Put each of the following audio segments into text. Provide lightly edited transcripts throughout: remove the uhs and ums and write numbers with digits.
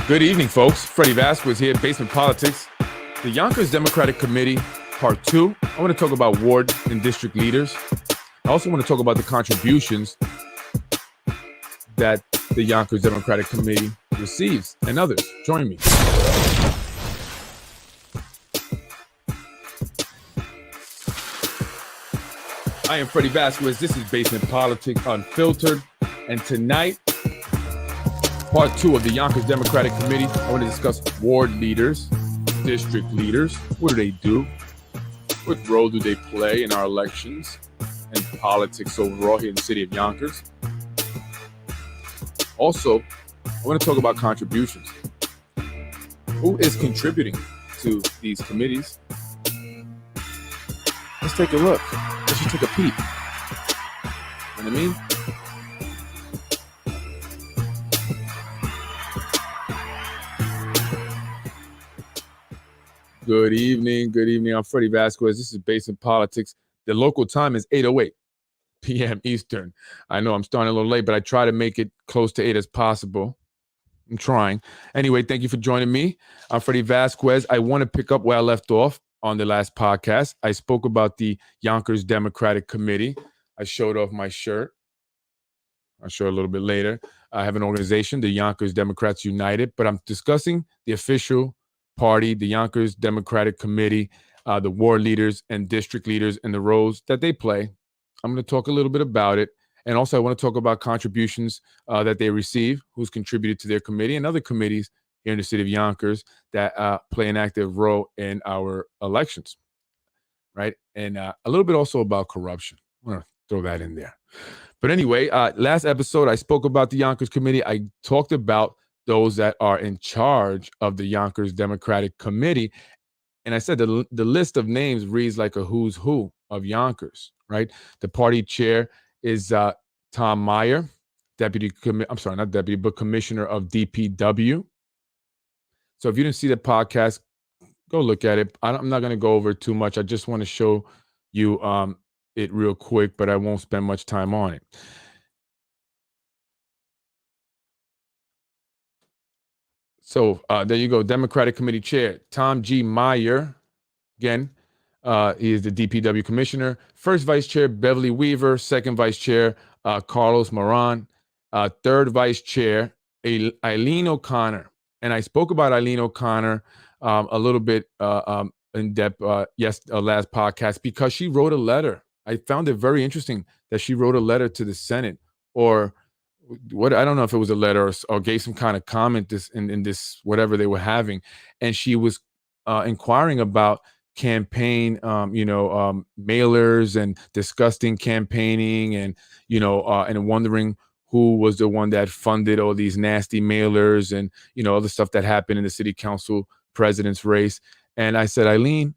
Good evening, folks. Freddy Vasquez here, Basement Politics. The Yonkers Democratic Committee, Part 2. I want to talk about ward and district leaders. I also want to talk about the contributions that the Yonkers Democratic Committee receives and others. Join me. I am Freddy Vasquez. This is Basement Politics Unfiltered. And tonight, Part 2 of the Yonkers Democratic Committee, I want to discuss ward leaders, district leaders. What do they do? What role do they play in our elections and politics overall here in the city of Yonkers? Also, I want to talk about contributions. Who is contributing to these committees? Let's take a look. Let's just take a peek. You know what I mean? Good evening. Good evening. I'm Freddy Vasquez. This is Basement Politics. The local time is 8:08 p.m. Eastern. I know I'm starting a little late, but I try to make it close to 8 as possible. I'm trying. Anyway, thank you for joining me. I'm Freddy Vasquez. I want to pick up where I left off on the last podcast. I spoke about the Yonkers Democratic Committee. I showed off my shirt. I'll show a little bit later. I have an organization, the Yonkers Democrats United, but I'm discussing the official party, the Yonkers Democratic Committee, the ward leaders and district leaders and the roles that they play. I'm going to talk a little bit about it. And also I want to talk about contributions that they receive, who's contributed to their committee and other committees here in the city of Yonkers that play an active role in our elections, right? And a little bit also about corruption. I'm going to throw that in there. But anyway, last episode, I spoke about the Yonkers Committee. I talked about those that are in charge of the Yonkers Democratic Committee. And I said the list of names reads like a who's who of Yonkers, right? The party chair is Tom Meyer, commissioner of DPW. So if you didn't see the podcast, go look at it. I'm not going to go over it too much. I just want to show you it real quick, but I won't spend much time on it. So there you go, Democratic Committee Chair, Tom G. Meyer. Again, he is the DPW Commissioner. First Vice Chair, Beverly Weaver. Second Vice Chair, Carlos Moran. Third Vice Chair, Eileen O'Connor. And I spoke about Eileen O'Connor a little bit in depth last podcast because she wrote a letter. I found it very interesting that she wrote a letter to the Senate, or what, I don't know if it was a letter or gave some kind of comment in this whatever they were having, and she was inquiring about campaign mailers and disgusting campaigning, and and wondering who was the one that funded all these nasty mailers and other stuff that happened in the city council president's race. And I said, Eileen,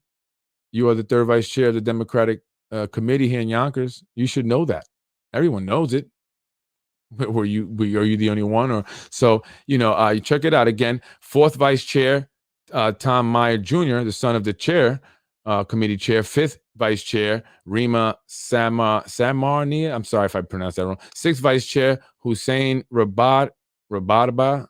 you are the third vice chair of the Democratic committee here in Yonkers. You should know that. Everyone knows it. Are you the only one? Or so, check it out again. Fourth vice chair, Tom Meyer Jr., the son of the chair, committee chair. Fifth vice chair, Rima Samarnia. I'm sorry if I pronounced that wrong. Sixth vice chair, Hussein Rabadaba.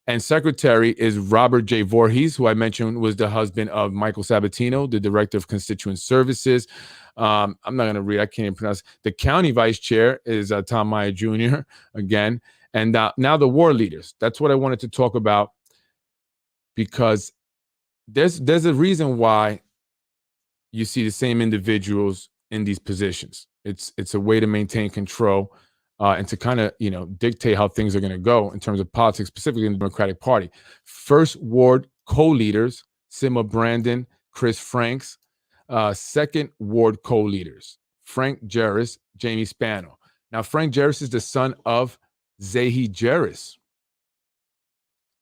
And secretary is Robert J. Voorhees, who I mentioned was the husband of Michael Sabatino, the director of constituent services. I'm not going to read. I can't even pronounce. The county vice chair is Tom Meyer Jr. again. And now the ward leaders. That's what I wanted to talk about, because there's a reason why you see the same individuals in these positions. It's a way to maintain control and to kind of dictate how things are going to go in terms of politics, specifically in the Democratic Party. First ward co-leaders, Sima Brandon, Chris Franks. Second ward co-leaders, Frank Jarris, Jamie Spano. Now, Frank Jarris is the son of Zahi Jarris,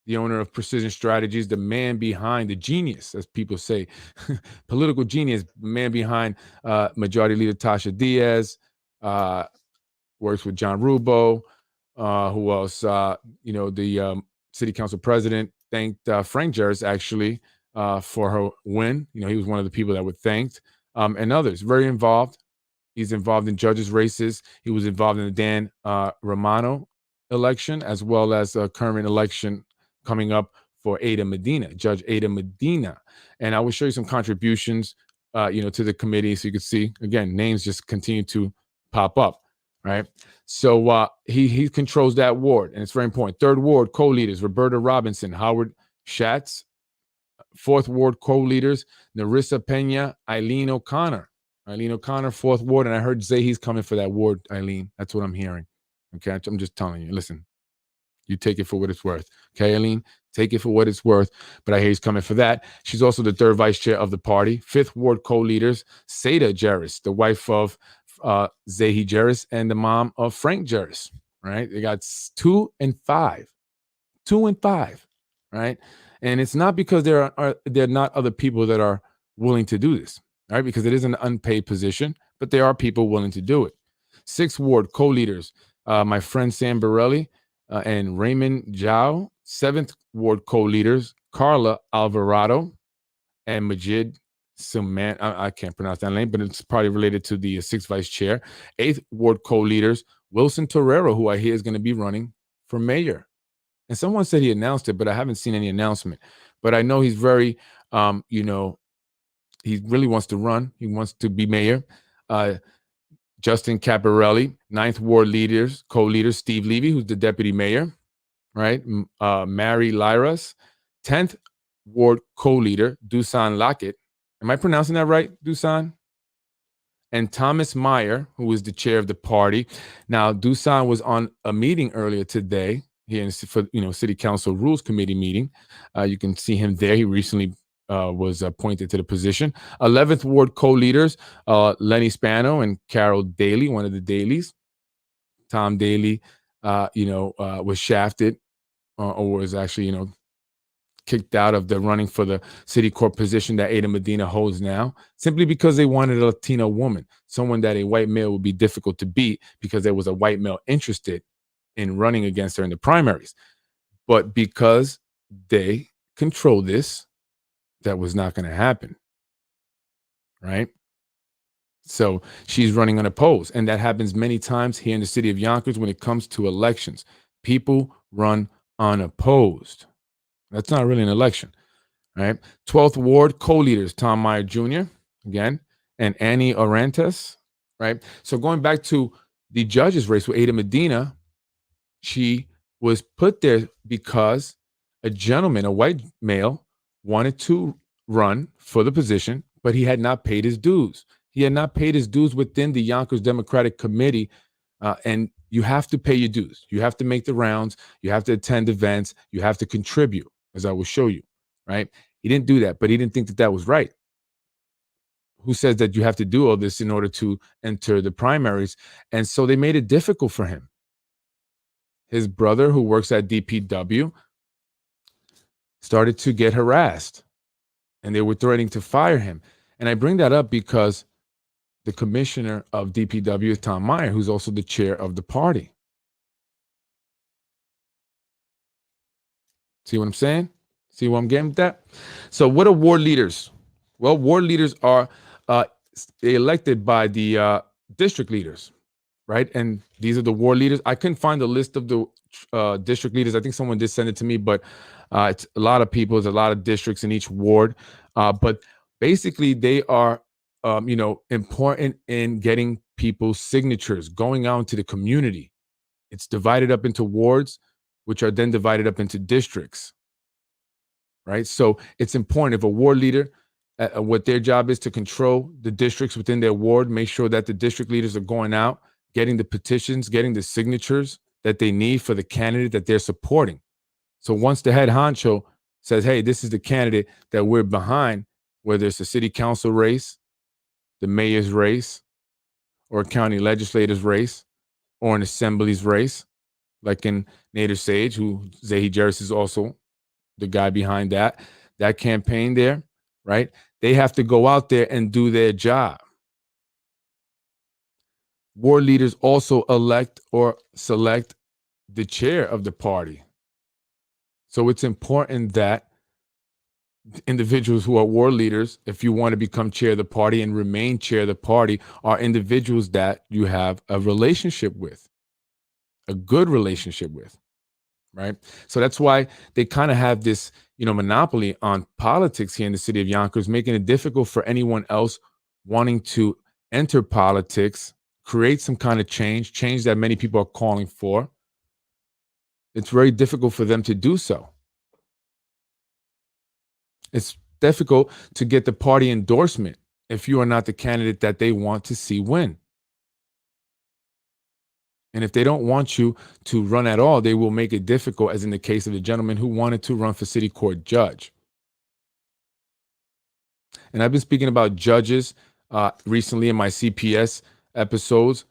the owner of Precision Strategies, the man behind, the genius, as people say, political genius, man behind Majority Leader Tasha Diaz, works with John Rubo. Who else? The city council president thanked Frank Jarris, actually, for her win. He was one of the people that were thanked, and others. Very involved. He's involved in judges' races. He was involved in the Dan Romano election, as well as a current election coming up for Ada Medina, Judge Ada Medina. And I will show you some contributions, to the committee, so you can see, again, names just continue to pop up, right? So he controls that ward, and it's very important. Third ward co-leaders: Roberta Robinson, Howard Schatz. Fourth ward co-leaders: Narissa Pena, Eileen O'Connor. Fourth ward, and I heard Zahi's coming for that ward, Eileen. That's what I'm hearing. Okay, I'm just telling you. Listen, you take it for what it's worth. Okay, Eileen, take it for what it's worth. But I hear he's coming for that. She's also the third vice chair of the party. Fifth ward co-leaders: Seda Jarris, the wife of Zahi Jarris and the mom of Frank Jarris. Right? They got 2 and 5. 2 and 5. Right? And it's not because there are not other people that are willing to do this. Right? Because it is an unpaid position, but there are people willing to do it. Sixth ward co-leaders: my friend Sam Borelli and Raymond Zhao. Seventh ward co-leaders: Carla Alvarado and Majid Suman. I can't pronounce that name, but it's probably related to the sixth vice chair. Eighth ward co-leaders: Wilson Torrero, who I hear is going to be running for mayor. And someone said he announced it, but I haven't seen any announcement. But I know he's very, he really wants to run. He wants to be mayor. Justin Caparelli. Ninth ward co-leaders: Steve Levy, who's the deputy mayor, right? Mary Lyras. 10th ward co-leader: Dusan Lockett. Am I pronouncing that right, Dusan? And Thomas Meyer, who is the chair of the party. Now, Dusan was on a meeting earlier today here for City Council Rules Committee meeting. You can see him there. He recently was appointed to the position. 11th ward co-leaders: Lenny Spano and Carol Daly, one of the Dalys. Tom Daly, was shafted or was actually, kicked out of the running for the city court position that Ada Medina holds now, simply because they wanted a Latino woman, someone that a white male would be difficult to beat, because there was a white male interested in running against her in the primaries. But because they control this, that was not going to happen, right? So she's running unopposed, and that happens many times here in the city of Yonkers when it comes to elections. People run unopposed. That's not really an election, right? 12th ward co-leaders: Tom Meyer Jr., again, and Annie Orantes, right? So going back to the judges race with Ada Medina, she was put there because a gentleman, a white male, wanted to run for the position, but he had not paid his dues. He had not paid his dues within the Yonkers Democratic Committee, and you have to pay your dues. You have to make the rounds. You have to attend events. You have to contribute, as I will show you, right? He didn't do that, but he didn't think that that was right. Who says that you have to do all this in order to enter the primaries? And so they made it difficult for him. His brother, who works at DPW, started to get harassed, and they were threatening to fire him. And I bring that up because the commissioner of DPW is Tom Meyer, who's also the chair of the party. See what I'm saying? See what I'm getting with that? So what are ward leaders? Well, ward leaders are elected by the district leaders, right? And these are the ward leaders. I couldn't find the list of the district leaders. I think someone did send it to me, but it's a lot of people. There's a lot of districts in each ward. But basically, they are, important in getting people's signatures, going out into the community. It's divided up into wards, which are then divided up into districts, right? So it's important. If a ward leader, what their job is to control the districts within their ward, make sure that the district leaders are going out, getting the petitions, getting the signatures that they need for the candidate that they're supporting. So once the head honcho says, hey, this is the candidate that we're behind, whether it's a city council race, the mayor's race, or a county legislator's race, or an assembly's race, like in Nader Sage, who Zahi Jarris is also the guy behind that campaign there, right? They have to go out there and do their job. Ward leaders also elect or select the chair of the party. So it's important that individuals who are ward leaders, if you want to become chair of the party and remain chair of the party, are individuals that you have a relationship with, a good relationship with. right? So that's why they kind of have this, monopoly on politics here in the city of Yonkers, making it difficult for anyone else wanting to enter politics, create some kind of change that many people are calling for. It's very difficult for them to do so. It's difficult to get the party endorsement if you are not the candidate that they want to see win. And if they don't want you to run at all, they will make it difficult, as in the case of the gentleman who wanted to run for city court judge. And I've been speaking about judges recently in my CPS episodes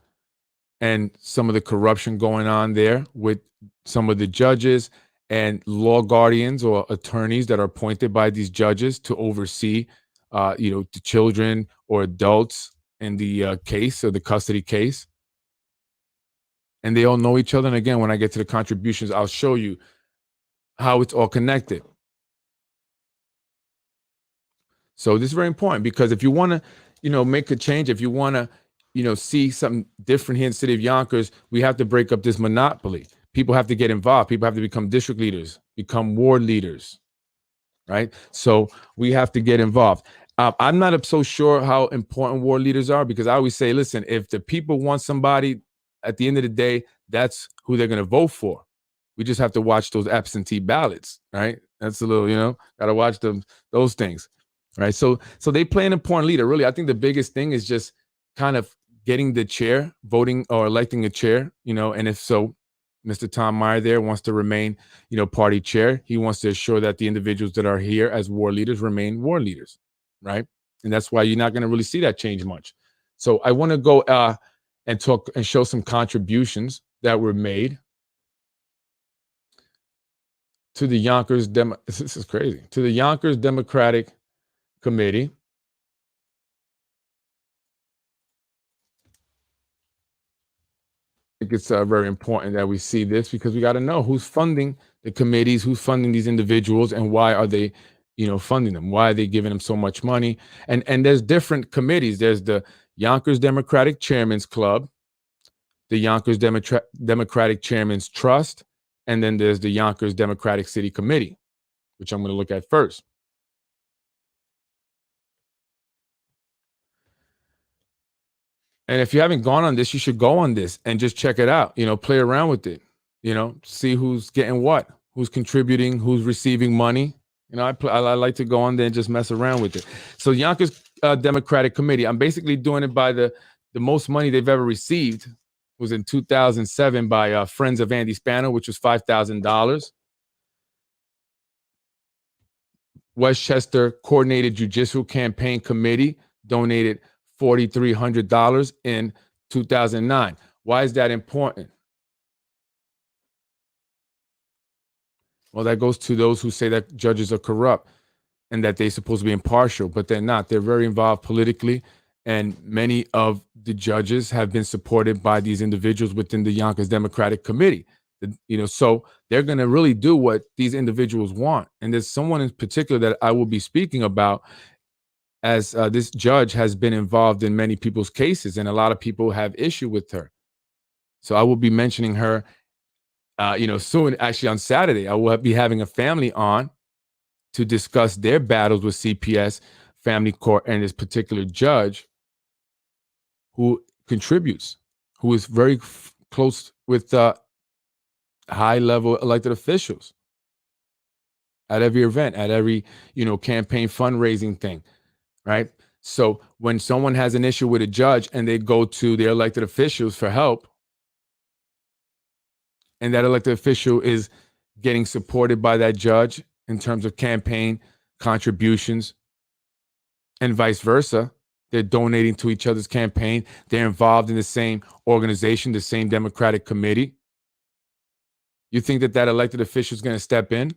and some of the corruption going on there with some of the judges and law guardians or attorneys that are appointed by these judges to oversee, the children or adults in the case or the custody case. And they all know each other. And again, when I get to the contributions, I'll show you how it's all connected. So this is very important because if you want to, make a change, if you want to, see something different here in the city of Yonkers, we have to break up this monopoly. People have to get involved. People have to become district leaders, become ward leaders, right? So we have to get involved. I'm not so sure how important ward leaders are because I always say, listen, if the people want somebody, at the end of the day, that's who they're going to vote for. We just have to watch those absentee ballots, right? That's a little, got to watch those things, right? So they play an important leader. Really, I think the biggest thing is just kind of getting the chair, voting or electing a chair, and if so, Mr. Tom Meyer there wants to remain, party chair. He wants to assure that the individuals that are here as ward leaders remain ward leaders, right? And that's why you're not going to really see that change much. So I want to go and talk and show some contributions that were made to the Yonkers this is crazy, to the Yonkers Democratic Committee. I think it's very important that we see this because we got to know who's funding the committees, who's funding these individuals, and why are they, funding them? Why are they giving them so much money? And there's different committees. There's the Yonkers Democratic Chairman's Club, the Yonkers Democratic Chairman's Trust, and then there's the Yonkers Democratic City Committee, which I'm going to look at first. And if you haven't gone on this, you should go on this and just check it out. Play around with it. See who's getting what, who's contributing, who's receiving money. I like to go on there and just mess around with it. So Yonkers Democratic Committee, I'm basically doing it by the most money they've ever received was in 2007 by Friends of Andy Spano, which was $5,000. Westchester Coordinated Judicial Campaign Committee donated $4,300 in 2009. Why is that important? Well, that goes to those who say that judges are corrupt and that they're supposed to be impartial, but they're not. They're very involved politically, and many of the judges have been supported by these individuals within the Yonkers Democratic Committee. So they're going to really do what these individuals want. And there's someone in particular that I will be speaking about, as this judge has been involved in many people's cases, and a lot of people have issue with her. So I will be mentioning her, soon. Actually, on Saturday, I will be having a family on to discuss their battles with CPS, family court, and this particular judge who contributes, who is very close with high-level elected officials at every event, at every, campaign fundraising thing, right? So when someone has an issue with a judge and they go to their elected officials for help, and that elected official is getting supported by that judge in terms of campaign contributions and vice versa, they're donating to each other's campaign, they're involved in the same organization, the same Democratic committee, you think that elected official is going to step in?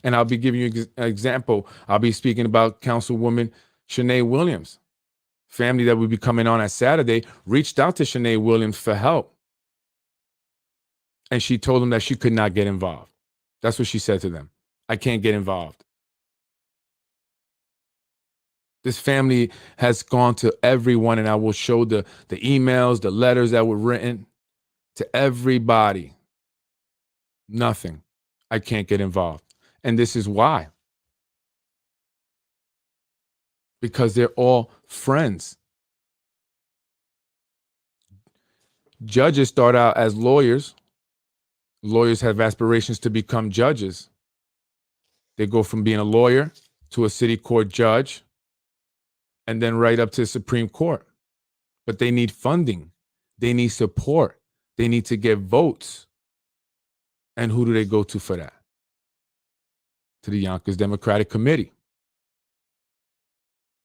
And I'll be giving you an example. I'll be speaking about Councilwoman Shanae Williams. Family that will be coming on Saturday reached out to Shanae Williams for help. And she told them that she could not get involved. That's what she said to them. I can't get involved. This family has gone to everyone, and I will show the emails, the letters that were written to everybody. Nothing. I can't get involved. And this is why. Because they're all friends. Judges start out as lawyers. Lawyers have aspirations to become judges. They go from being a lawyer to a city court judge and then right up to the Supreme Court. But they need funding. They need support. They need to get votes. And who do they go to for that? To the Yonkers Democratic Committee,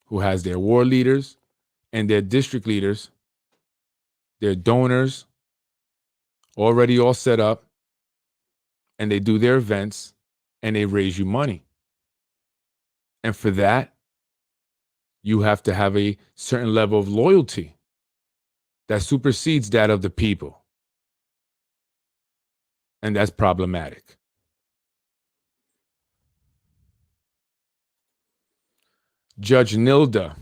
who has their ward leaders and their district leaders, their donors already all set up, and they do their events and they raise you money. And for that, you have to have a certain level of loyalty that supersedes that of the people. And that's problematic. Judge Nilda,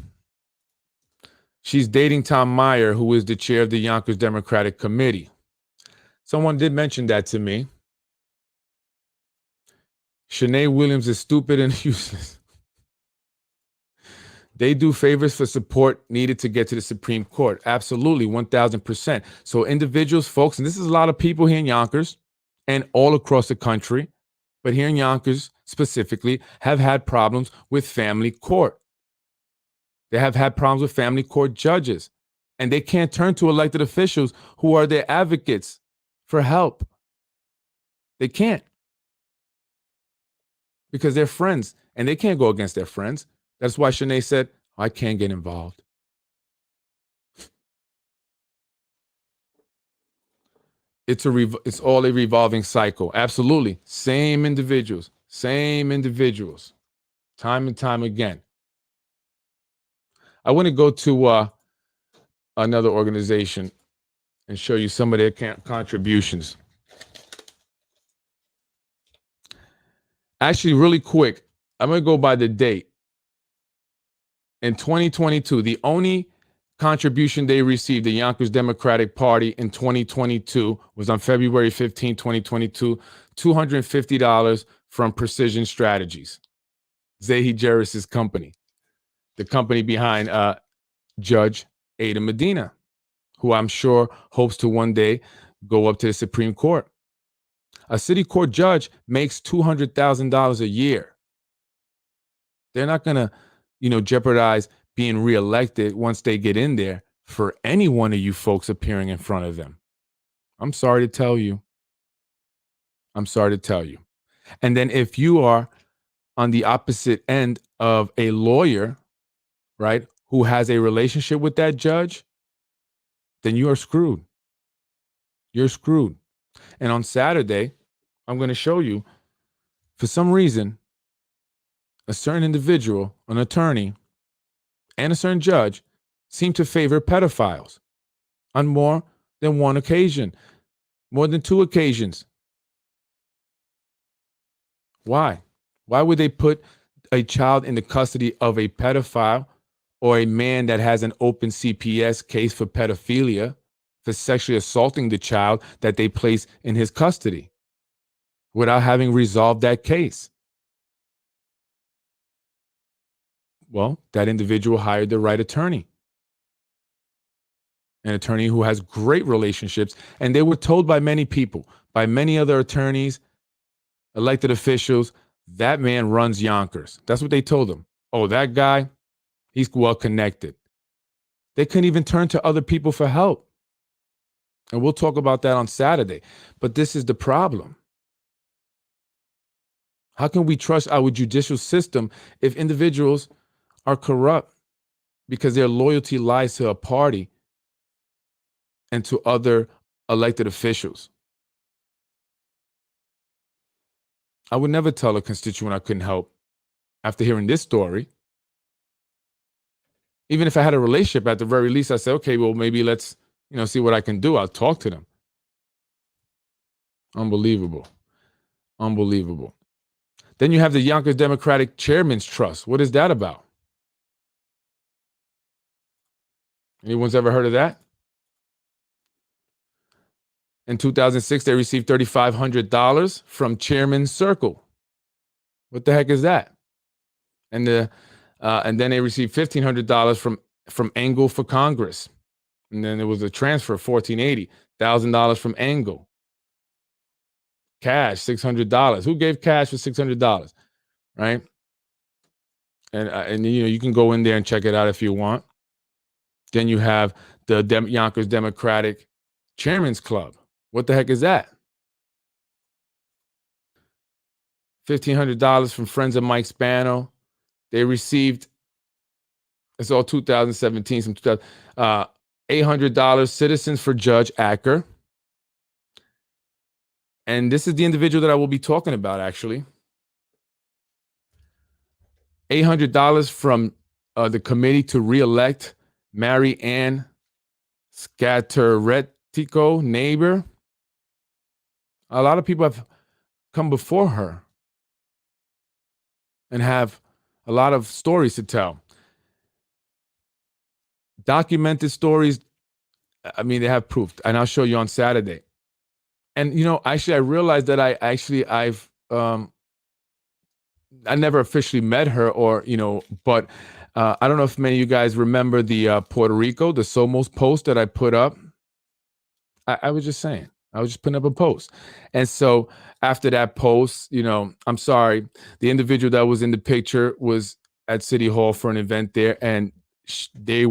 she's dating Tom Meyer, who is the chair of the Yonkers Democratic Committee. Someone did mention that to me. Shanae Williams is stupid and useless. They do favors for support needed to get to the Supreme Court. Absolutely, 1,000%. So individuals, folks, and this is a lot of people here in Yonkers and all across the country, but here in Yonkers specifically, have had problems with family court. They have had problems with family court judges, and they can't turn to elected officials who are their advocates for help. They can't, because they're friends, and they can't go against their friends. That's why Shanae said, I can't get involved. It's all a revolving cycle. Absolutely. Same individuals, time and time again. I want to go to another organization and show you some of their contributions. Actually, really quick, I'm going to go by the date. In 2022, the only contribution they received, the Yonkers Democratic Party in 2022, was on February 15, 2022, $250 from Precision Strategies, Zahi Jarris's company, the company behind Judge Ada Medina, who I'm sure hopes to one day go up to the Supreme Court. A city court judge makes $200,000 a year. They're not going to jeopardize being reelected once they get in there for any one of you folks appearing in front of them. I'm sorry to tell you. And then if you are on the opposite end of a lawyer, right, who has a relationship with that judge, then you are screwed. You're screwed. And on Saturday, I'm going to show you, for some reason, a certain individual, an attorney, and a certain judge seem to favor pedophiles on more than one occasion, more than two occasions. Why? Why would they put a child in the custody of a pedophile or a man that has an open CPS case for pedophilia, for sexually assaulting the child that they place in his custody without having resolved that case? Well, that individual hired the right attorney, an attorney who has great relationships. And they were told by many people, by many other attorneys, elected officials, that man runs Yonkers. That's what they told him. Oh, that guy, he's well connected. They couldn't even turn to other people for help. And we'll talk about that on Saturday. But this is the problem. How can we trust our judicial system if individuals are corrupt because their loyalty lies to a party and to other elected officials? I would never tell a constituent I couldn't help after hearing this story. Even if I had a relationship, at the very least, I say, okay, well, maybe let's, see what I can do. I'll talk to them. Unbelievable. Then you have the Yonkers Democratic Chairman's Trust. What is that about? Anyone's ever heard of that? In 2006, they received $3,500 from Chairman's Circle. What the heck is that? And then they received $1,500 from Angle for Congress. And then there was a transfer of $1,480,000 from Angle. Cash, $600. Who gave cash for $600? Right? And you can go in there and check it out if you want. Then you have the Yonkers Democratic Chairman's Club. What the heck is that? $1,500 from friends of Mike Spano. They received, it's all 2017, some $800 Citizens for Judge Acker. And this is the individual that I will be talking about, actually. $800 from the committee to reelect Mary Ann Scatteretico Neighbor. A lot of people have come before her and have a lot of stories to tell. Documented stories, I mean, they have proof, and I'll show you on Saturday. And, actually, I realized that I never officially met her but I don't know if many of you guys remember the Puerto Rico, the Somos post that I put up. I was just saying, I was just putting up a post. And so after that post, I'm sorry, the individual that was in the picture was at City Hall for an event there, and she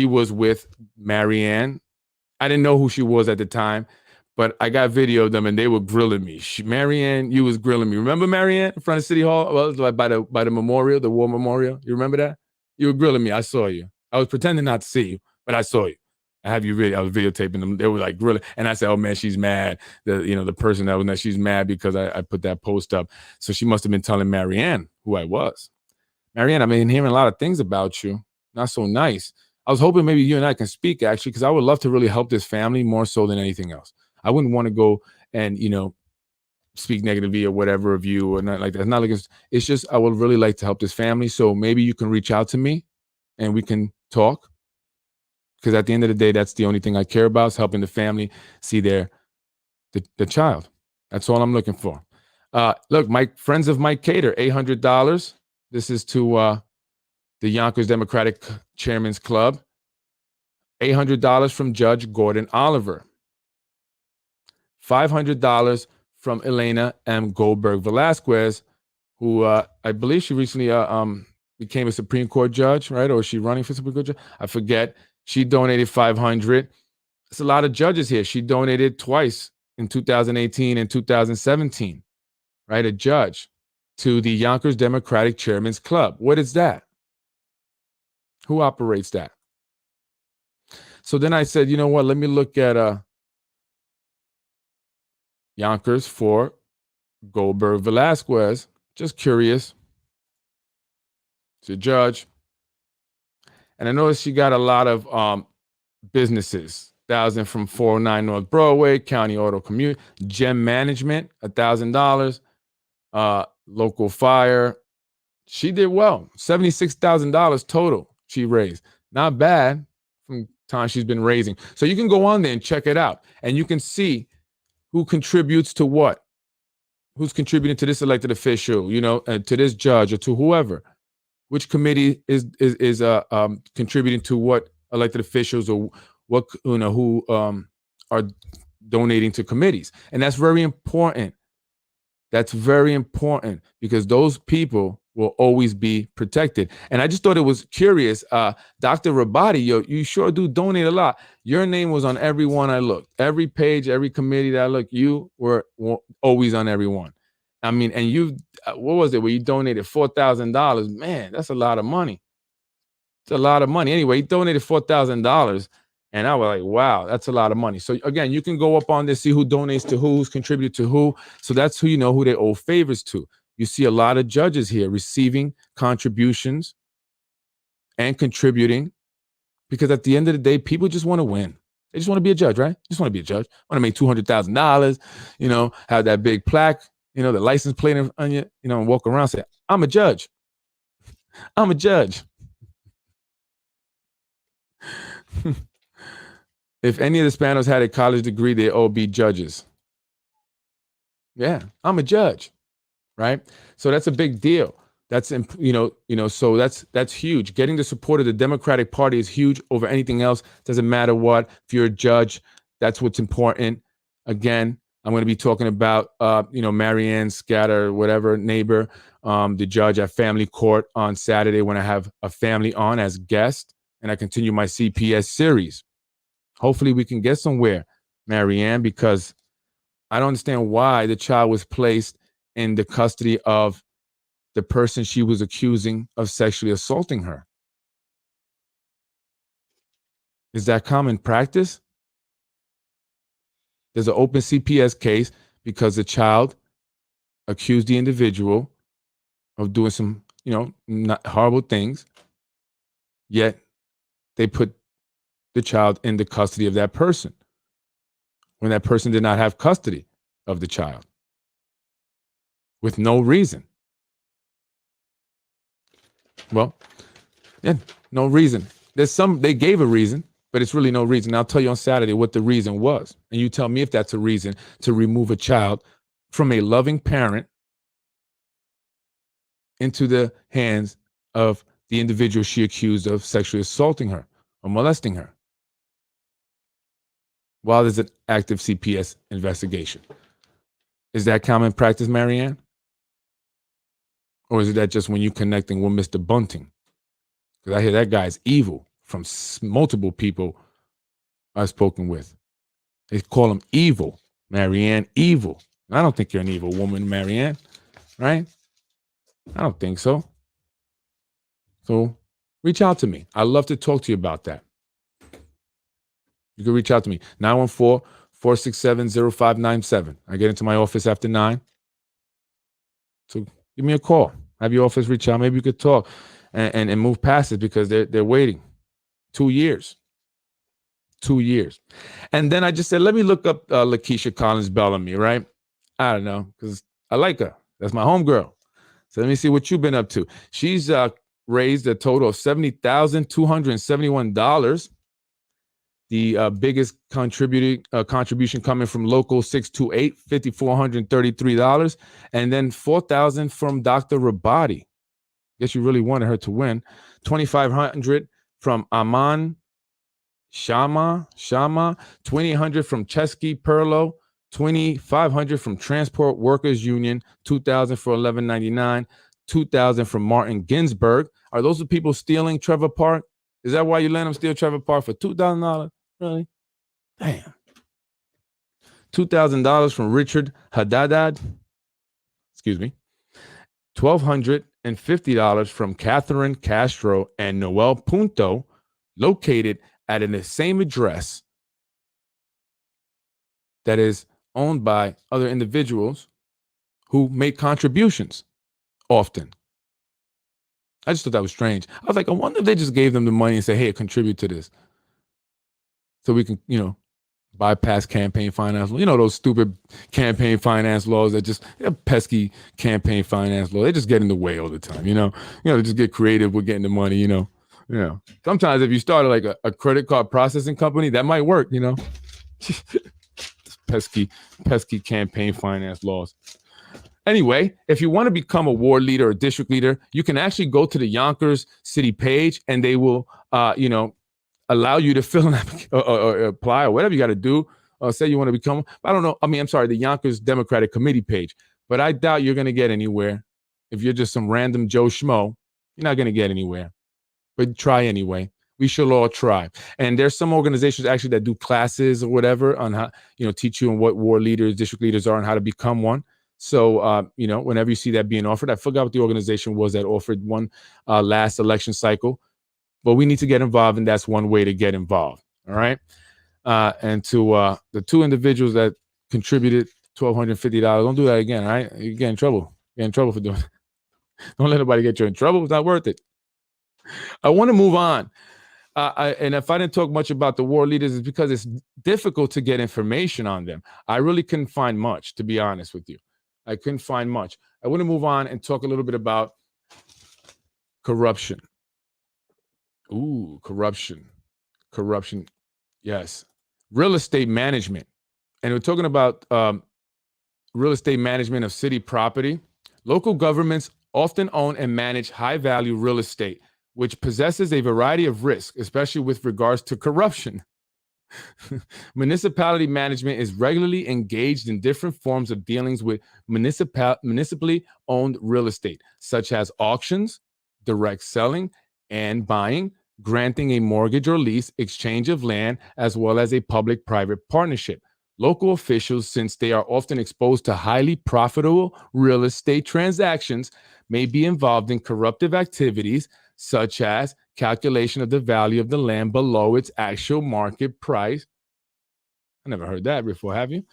was with Marianne. I didn't know who she was at the time, but I got video of them and they were grilling me. Marianne, you was grilling me. Remember Marianne in front of City Hall? Well, it was by the memorial, the war memorial. You remember that? You were grilling me. I saw you. I was pretending not to see you, but I saw you. I was videotaping them. They were like grilling. And I said, oh man, she's mad. The person that was there, she's mad because I put that post up. So she must have been telling Marianne who I was. Marianne, I've been hearing a lot of things about you. Not so nice. I was hoping maybe you and I can speak, actually, because I would love to really help this family more so than anything else. I wouldn't want to go and, speak negatively or whatever of you or not like that. It's not like it's just, I would really like to help this family. So maybe you can reach out to me and we can talk. Because at the end of the day, that's the only thing I care about, is helping the family see the child. That's all I'm looking for. Look, friends of Mike Cater, $800. This is to the Yonkers Democratic Chairman's Club. $800 from Judge Gordon Oliver. $500 from Elena M. Goldberg Velasquez, who I believe she recently became a Supreme Court judge, right? Or is she running for Supreme Court judge? I forget. She donated $500. It's a lot of judges here. She donated twice in 2018 and 2017, right? A judge to the Yonkers Democratic Chairman's Club. What is that? Who operates that? So then I said, you know what? Let me look at Yonkers for Goldberg Velasquez. Just curious. She's a judge. And I noticed she got a lot of businesses. 1,000 from 409 North Broadway, County Auto Commute, Gem Management, $1,000, local fire. She did well. $76,000 total she raised. Not bad from time she's been raising. So you can go on there and check it out. And you can see who contributes to what. Who's contributing to this elected official, to this judge or to whoever. Which committee is contributing to what elected officials, or what who are donating to committees. And that's very important. That's very important, because those people will always be protected. And I just thought it was curious. Dr. Rabati, you sure do donate a lot. Your name was on every one I looked. Every page, every committee that I looked, you were always on every one. I mean, and you, what was it, where you donated $4,000? Man, that's a lot of money. It's a lot of money. Anyway, he donated $4,000. And I was like, wow, that's a lot of money. So again, you can go up on this, see who donates to who's contributed to who. So that's who who they owe favors to. You see a lot of judges here receiving contributions and contributing, because at the end of the day, people just want to win. They just want to be a judge, right? Just want to be a judge. Want to make $200,000, have that big plaque, the license plate on you, and walk around and say, I'm a judge. I'm a judge. If any of the Spanos had a college degree, they'd all be judges. Yeah, I'm a judge, right? So that's a big deal. That's so that's huge. Getting the support of the Democratic Party is huge over anything else. Doesn't matter what. If you're a judge, that's what's important. Again, I'm going to be talking about Marianne Scatter, whatever neighbor, the judge at family court on Saturday when I have a family on as guest, and I continue my CPS series. Hopefully, we can get somewhere, Marianne, because I don't understand why the child was placed in the custody of the person she was accusing of sexually assaulting her. Is that common practice? There's an open CPS case because the child accused the individual of doing some, not horrible things, yet they put the child in the custody of that person when that person did not have custody of the child with no reason. Well, yeah, no reason. They gave a reason, but it's really no reason. I'll tell you on Saturday what the reason was. And you tell me if that's a reason to remove a child from a loving parent into the hands of the individual she accused of sexually assaulting her or molesting her while there's an active CPS investigation. Is that common practice, Marianne? Or is it that just when you're connecting with Mr. Bunting? Because I hear that guy's evil from multiple people I've spoken with. They call him evil, Marianne, evil. I don't think you're an evil woman, Marianne, right? I don't think so. So reach out to me. I'd love to talk to you about that. You can reach out to me, 914-467-0597. I get into my office after 9. So give me a call. Have your office reach out. Maybe you could talk and move past it because they're waiting 2 years. 2 years. And then I just said, let me look up Lakeisha Collins Bellamy, right? I don't know, because I like her. That's my homegirl. So let me see what you've been up to. She's raised a total of $70,271. The biggest contribution coming from local 628, $5,433, and then $4,000 from Dr. Rabati. Guess you really wanted her to win. $2,500 from Aman Shama, $2,800 from Chesky Perlo, $2,500 from Transport Workers Union, $2,000 for $11.99, $2,000 from Martin Ginsburg. Are those the people stealing Trevor Park? Is that why you let them steal Trevor Park for $2,000? Really? Damn. $2,000 from Richard Haddad. Excuse me. $1,250 from Catherine Castro and Noel Punto, located at the same address that is owned by other individuals who make contributions often. I just thought that was strange. I was like, I wonder if they just gave them the money and say, hey, contribute to this. So we can, bypass campaign finance. Those stupid campaign finance laws that just pesky campaign finance law. They just get in the way all the time. They just get creative with getting the money. Sometimes if you started like a credit card processing company, that might work. pesky campaign finance laws. Anyway, if you want to become a ward leader or district leader, you can actually go to the Yonkers City page, and they will, allow you to fill in or apply or whatever you got to do. Say you want to become, the Yonkers Democratic Committee page. But I doubt you're going to get anywhere. If you're just some random Joe Schmo, you're not going to get anywhere. But try anyway. We should all try. And there's some organizations actually that do classes or whatever on how, teach you on what ward leaders, district leaders are and how to become one. So, whenever you see that being offered, I forgot what the organization was that offered one last election cycle. But we need to get involved, and that's one way to get involved. All right. And to the two individuals that contributed $1,250, don't do that again. All right. You get in trouble. Get in trouble for doing it. Don't let anybody get you in trouble. It's not worth it. I want to move on. And if I didn't talk much about the war leaders, it's because it's difficult to get information on them. I really couldn't find much, to be honest with you. I couldn't find much. I want to move on and talk a little bit about corruption. Ooh, corruption. Yes. real estate management. And we're talking about real estate management of city property. Local governments often own and manage high value real estate, which possesses a variety of risks, especially with regards to corruption. Municipality management is regularly engaged in different forms of dealings with municipally owned real estate, such as auctions, direct selling and buying, granting a mortgage or lease, exchange of land, as well as a public private partnership. Local officials, since they are often exposed to highly profitable real estate transactions, may be involved in corruptive activities such as calculation of the value of the land below its actual market price. I never heard that before, have you?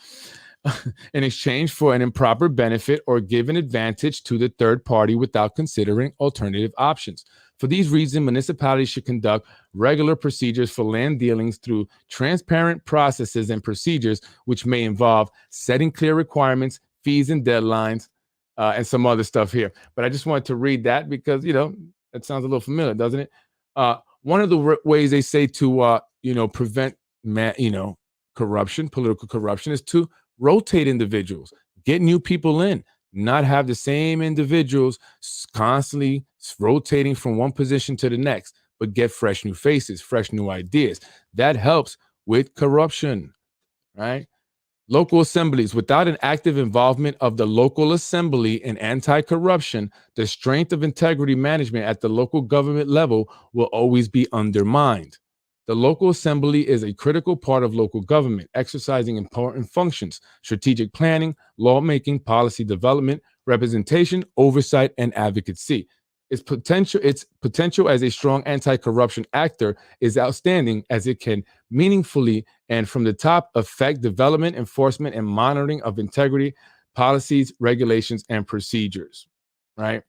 In exchange for an improper benefit or give an advantage to the third party without considering alternative options. For these reasons, municipalities should conduct regular procedures for land dealings through transparent processes and procedures, which may involve setting clear requirements, fees, and deadlines, and some other stuff here. But I just wanted to read that because, that sounds a little familiar, doesn't it? One of the ways they say to, prevent, corruption, political corruption, is to rotate individuals, get new people in, not have the same individuals constantly rotating from one position to the next, but get fresh new faces, fresh new ideas. That helps with corruption, right? Local assemblies. Without an active involvement of the local assembly in anti-corruption, the strength of integrity management at the local government level will always be undermined. The local assembly is a critical part of local government, exercising important functions: strategic planning, lawmaking, policy development, representation, oversight, and advocacy. Its potential as a strong anti-corruption actor is outstanding, as it can meaningfully and from the top affect development, enforcement, and monitoring of integrity policies, regulations, and procedures. Right?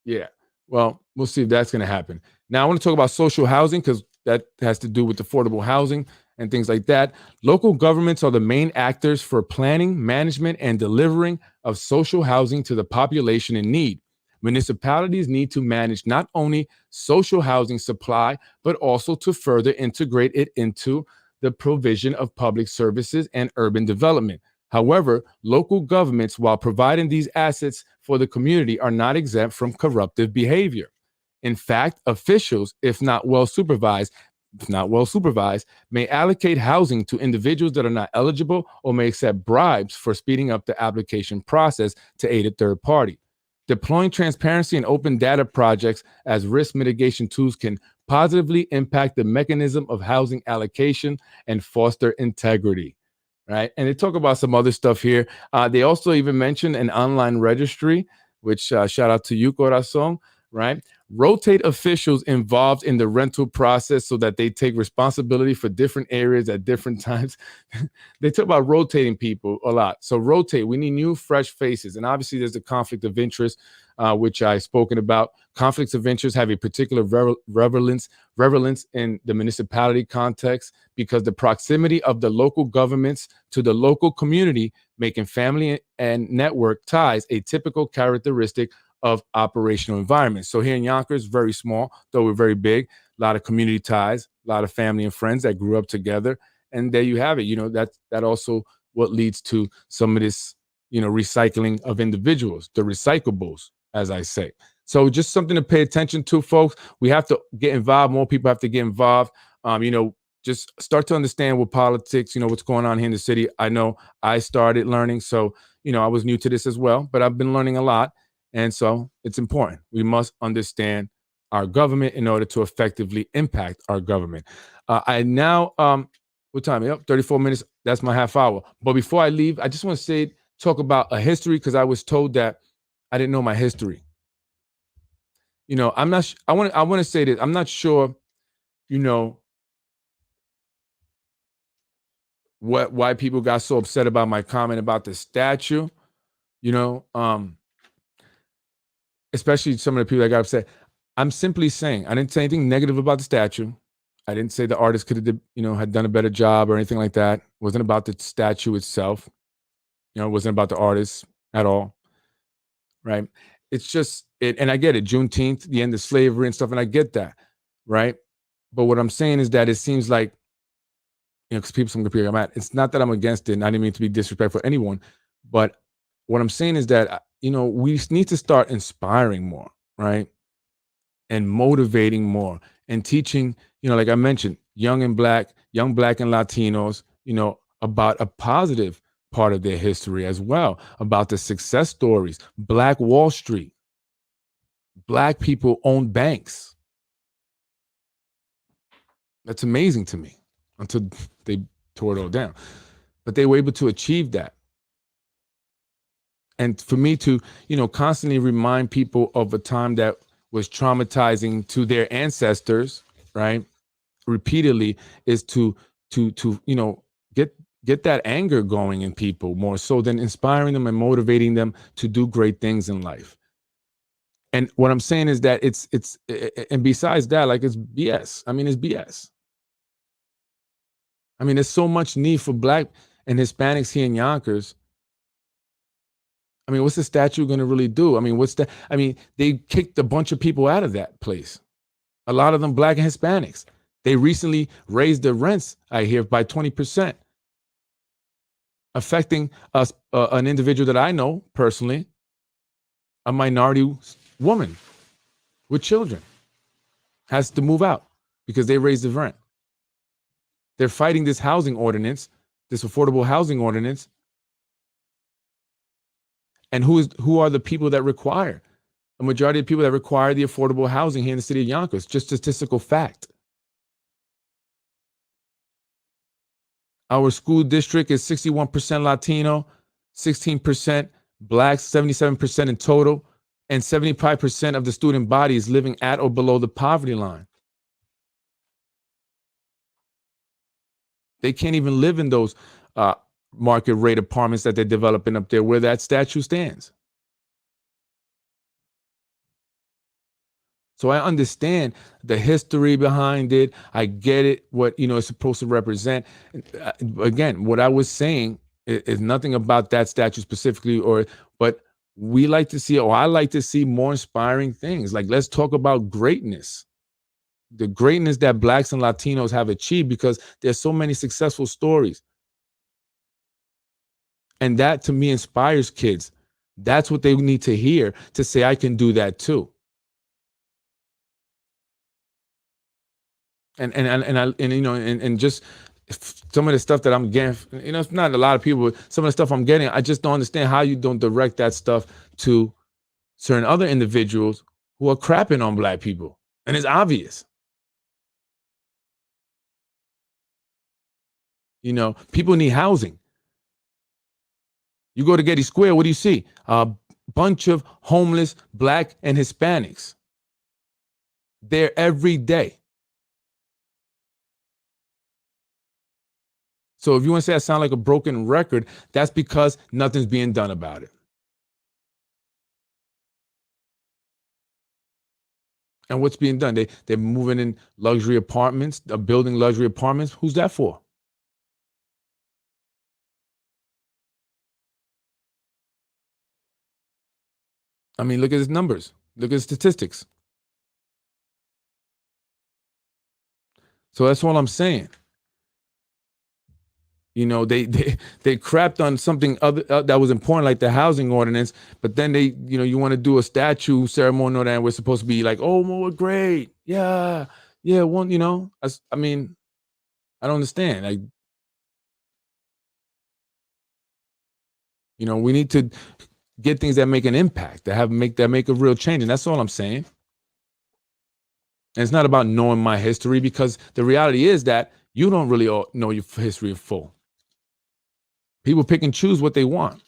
Yeah. Well, we'll see if that's going to happen. Now, I want to talk about social housing because that has to do with affordable housing and things like that. Local governments are the main actors for planning, management, and delivering of social housing to the population in need. Municipalities need to manage not only social housing supply, but also to further integrate it into the provision of public services and urban development. However, local governments, while providing these assets for the community, are not exempt from corruptive behavior. In fact, officials, if not well supervised, may allocate housing to individuals that are not eligible or may accept bribes for speeding up the application process to aid a third party. Deploying transparency and open data projects as risk mitigation tools can positively impact the mechanism of housing allocation and foster integrity. Right. And they talk about some other stuff here. They also even mention an online registry, which shout out to you, Corazon. Right. Rotate officials involved in the rental process so that they take responsibility for different areas at different times. They talk about rotating people a lot. So rotate. We need new, fresh faces. And obviously, there's a conflict of interest, which I've spoken about. Conflicts of interest have a particular relevance in the municipality context because the proximity of the local governments to the local community, making family and network ties a typical characteristic of operational environments. So here in Yonkers, very small, though we're very big, a lot of community ties, a lot of family and friends that grew up together. And there you have it. That also what leads to some of this, recycling of individuals, the recyclables, as I say. So just something to pay attention to, folks. We have to get involved. More people have to get involved. Just start to understand what politics, what's going on here in the city. I know I started learning. So, I was new to this as well, but I've been learning a lot. And so it's important. We must understand our government in order to effectively impact our government. I now, what time? Yep, 34 minutes. That's my half hour. But before I leave, I just want to talk about a history because I was told that I didn't know my history. I'm not. I want to say this. I'm not sure. Why people got so upset about my comment about the statue. Especially some of the people that got upset. I'm simply saying I didn't say anything negative about the statue. I didn't say the artist could have, had done a better job or anything like that. It wasn't about the statue itself. It wasn't about the artist at all. Right? It's just it, and I get it. Juneteenth, the end of slavery and stuff, and I get that. Right? But what I'm saying is that it seems like, because some people are mad. It's not that I'm against it, and I didn't mean to be disrespectful for anyone, but what I'm saying is that we need to start inspiring more, right, and motivating more, and teaching, like I mentioned, young black and Latinos, about a positive part of their history as well, about the success stories, Black Wall Street, Black people owned banks. That's amazing to me until they tore it all down. But they were able to achieve that. And for me to, constantly remind people of a time that was traumatizing to their ancestors, right, repeatedly, is to get that anger going in people more so than inspiring them and motivating them to do great things in life. And what I'm saying is that it's and besides that, like, it's BS. I mean, it's BS. I mean, there's so much need for Black and Hispanics here in Yonkers. I mean, what's the statue going to really do? I mean, they kicked a bunch of people out of that place. A lot of them Black and Hispanics. They recently raised the rents, I hear, by 20%, affecting us, an individual that I know personally, a minority woman with children, has to move out because they raised the rent. They're fighting this housing ordinance, this affordable housing ordinance. And who are the people that require? A majority of people that require the affordable housing here in the city of Yonkers, just statistical fact. Our school district is 61% Latino, 16% Black, 77% in total, and 75% of the student body is living at or below the poverty line. They can't even live in those market rate apartments that they're developing up there where that statue stands. So I understand the history behind it. I get it, what it's supposed to represent. Again, what I was saying is nothing about that statue specifically, but we like to see, or I like to see, more inspiring things. Like, let's talk about greatness. The greatness that Blacks and Latinos have achieved, because there's so many successful stories. And that, to me, inspires kids. That's what they need to hear, to say, I can do that too. And just some of the stuff that I'm getting, it's not a lot of people, but some of the stuff I'm getting, I just don't understand how you don't direct that stuff to certain other individuals who are crapping on Black people. And it's obvious. People need housing. You go to Getty Square, what do you see? A bunch of homeless Black and Hispanics there every day. So if you want to say I sound like a broken record, that's because nothing's being done about it. And what's being done? They're moving in luxury apartments, building luxury apartments. Who's that for? I mean, look at his numbers. Look at his statistics. So that's all I'm saying. They crapped on something other that was important, like the housing ordinance. But then you want to do a statue ceremony, and we're supposed to be like, oh, we're great, yeah, one, I mean, I don't understand. Like, we need to get things that make an impact, that make a real change, and that's all I'm saying. And it's not about knowing my history, because the reality is that you don't really know your history in full. People pick and choose what they want.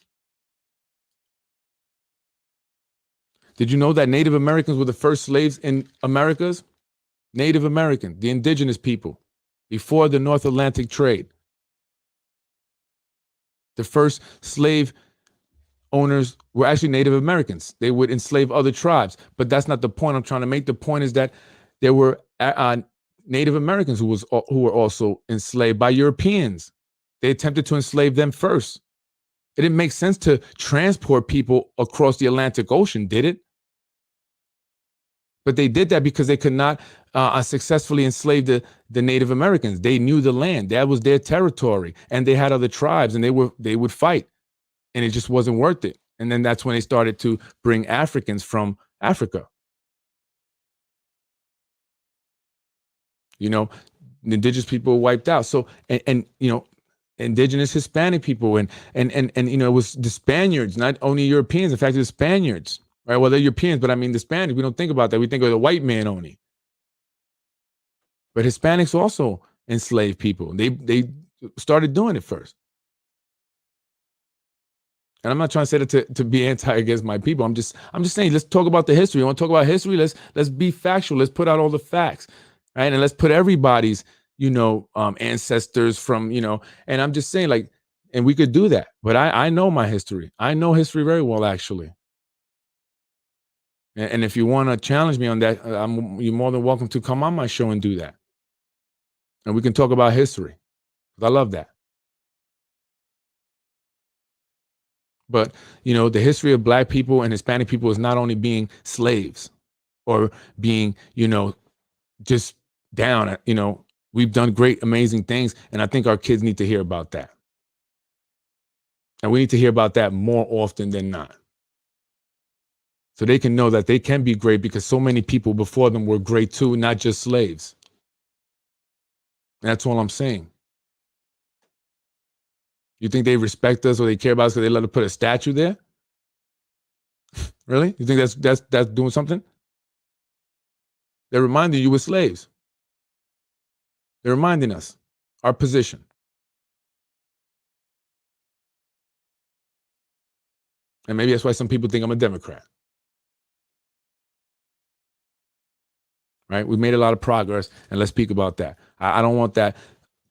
Did you know that Native Americans were the first slaves in Americas? Native American, the indigenous people, before the North Atlantic trade. The first slave owners were actually Native Americans. They would enslave other tribes, but that's not the point I'm trying to make. The point is that there were Native Americans who were also enslaved by Europeans. They attempted to enslave them first. It didn't make sense to transport people across the Atlantic Ocean, did it? But they did that because they could not successfully enslave the Native Americans. They knew the land. That was their territory. And they had other tribes, and they would fight. And it just wasn't worth it. And then that's when they started to bring Africans from Africa. You know, the indigenous people were wiped out. So, and you know, indigenous Hispanic people and you know, it was the Spaniards, not only Europeans. In fact, the Spaniards, right? Well, they're Europeans, but I mean the Spaniards. We don't think about that. We think of the white man only. But Hispanics also enslaved people. They started doing it first. And I'm not trying to say that to be anti against my people. I'm just saying, let's talk about the history. You want to talk about history? Let's be factual. Let's put out all the facts, right? And let's put everybody's, you know, ancestors from, you know. And I'm just saying, like, and we could do that. But I know my history. I know history very well, actually. And if you want to challenge me on that, you're more than welcome to come on my show and do that. And we can talk about history. I love that. But, you know, the history of Black people and Hispanic people is not only being slaves or being, you know, just down. You know, we've done great, amazing things. And I think our kids need to hear about that. And we need to hear about that more often than not. So they can know that they can be great because so many people before them were great too, not just slaves. And that's all I'm saying. You think they respect us or they care about us because they let us put a statue there? Really? You think that's doing something? They're reminding you we're slaves. They're reminding us our position. And maybe that's why some people think I'm a Democrat. Right? We made a lot of progress, and let's speak about that. I don't want that